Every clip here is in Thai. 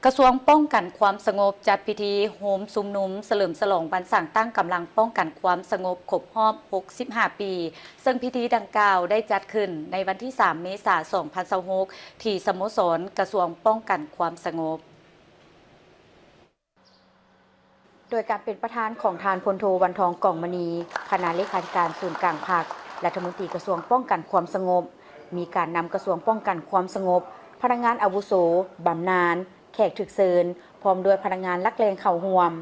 กระทรวงป้องกันความสงบจัดพิธีโฮมซุมนุมเฉลิมฉลองวันสั่งตั้งกำลังป้องกันความสงบครบรอบ 65 ปี ซึ่งพิธีดังกล่าวได้จัดขึ้นในวันที่ 3 เมษายน 2026 ที่สโมสรกระทรวงป้องกันความสงบ โดยการเป็นประธานของทานพลโทวันทองกล่องมณีคณะเลขาธิการศูนย์กลางภาครัฐมนตรีกระทรวงป้องกันความสงบมีการนำกระทรวงป้องกันความสงบพนักงานอาวุโสบำนาญแขกถึกเชิญพร้อมด้วยพนักงานลักแรงเข่าห่วม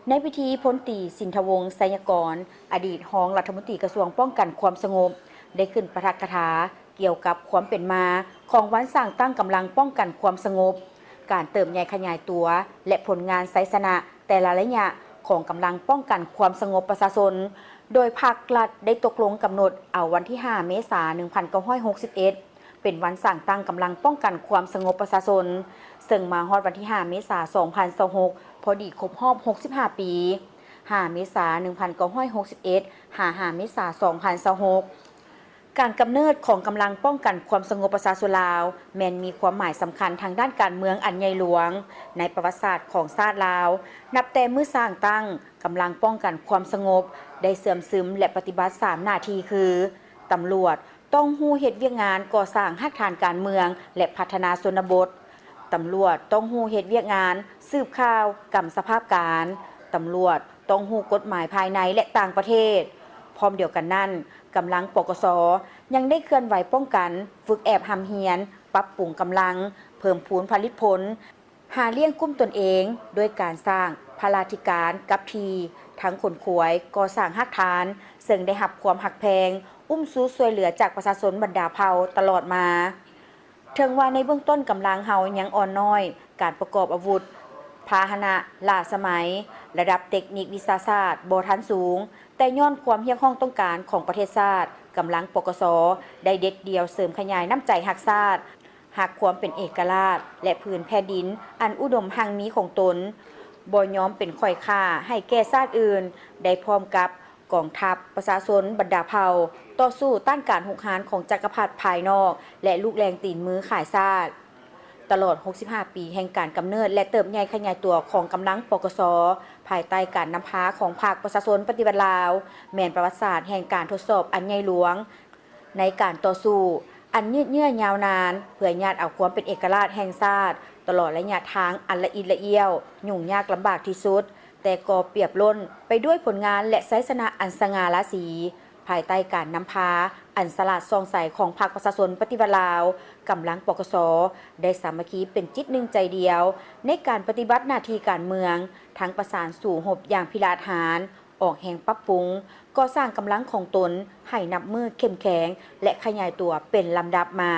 ในพิธีพลตรีสินทวงศ์ไสยกรอดีตรองรัฐมนตรีกระทรวงป้องกันความสงบได้ขึ้นปาฐกถาเกี่ยวกับความเป็นมาของวันสร้างตั้งกำลังป้องกันความสงบการเติมใหญ่ขยายตัวและผลงานไซสนะแต่ละระยะของกำลังป้องกันความสงบประชาชนโดยภาครัฐได้ตกลงกำหนดเอาวันที่ 5 เมษายน 1961 เป็นวันสร้างตั้งกำลังป้องกันความสงบประชาชนซึ่งมาฮอดวันที่ 5 เมษายน 2026 พอดีครบรอบ 65 ปี 5 เมษายน 1961 5 เมษายน 2026 การกำเนิดของกำลังป้องกันความสงบประชาชนลาวแม้นมีความหมายสำคัญทางด้านการเมืองอันใหญ่หลวงในประวัติศาสตร์ของชาติลาวนับแต่เมื่อสร้างตั้งกำลังป้องกันความสงบได้เสื่อมซึมและปฏิบัติ3หน้าที่คือตำรวจต้องฮู้เฮ็ดเวียกงานก่อสร้างรากฐานการเมืองและพัฒนาชนบทตำรวจต้องฮู้เฮ็ดเวียกงานสืบข่าวกำสภาพการตำรวจต้องฮู้กฎหมายภายในและต่างประเทศพร้อมเดียวกันนั้นกำลังปกส.ยังได้เคลื่อนไหวป้องกันฝึกแอบหำเฮียนปรับปรุงกำลังเพิ่มพูนผลิตผลหาเลี้ยงกุ้มตนเองด้วยการสร้างพลาธิการกับทีทั้งขนขวยก่อสร้างหักฐานซึ่งได้รับความหักแพงอุ้มสู้ช่วยเหลือจากประชาชนบรรดาเผ่าตลอดมาถึงว่าในเบื้องต้นกำลังเฮายังอ่อนน้อยการประกอบอาวุธพาหนะล้าสมัยระดับเทคนิควิทยาศาสตร์บ่ทันสูงแต่ย้อนความเฮียกห้องต้องการของประเทศชาติกำลังปกส.ได้เด็ดเดียวเสริมขยายน้ำใจหักชาติหักความเป็นเอกราชและพื้นแผ่นดินอันอุดมหังมีของตนบ่ยอมเป็นข่อยค่าให้แก่ชาติอื่นได้พร้อมกับกองทัพประชาชนบรรดาเผ่าต่อสู้ต้านการหุกหานของจักรพรรดิภายนอกและลูกแรงตีนมือขายชาติตลอด 65 ปีแห่งการกำเนิดและเติบใหญ่ขยายตัวของกำลังปกส.ภายใต้การนำพาของภาคประชาชนปฏิบัติลาวแม่นประวัติศาสตร์แห่งการทดสอบอันใหญ่หลวงในการต่อสู้อันยืดเยื้อยาวนานเพื่อญาติเอาความเป็นเอกราชแห่งชาติตลอดระยะทางอันละเอียดละเอียวยุ่งยากลำบากที่สุดแต่ก็เปรียบล้นไปด้วยผลงานและไสสนะอันสง่าราศีภายใต้การนำพาอันสลาดส่องใสของพรรคประชาชนปฏิวัติลาวกำลังปกส.ได้สามัคคีเป็นจิตหนึ่งใจเดียวในการปฏิบัติหน้าที่การเมืองทั้งประสานสู่หบอย่างพิราศหาญออกแห่งปรับปรุงก่อสร้างกำลังของตนให้นับมือเข้มแข็งและขยายตัวเป็นลำดับมา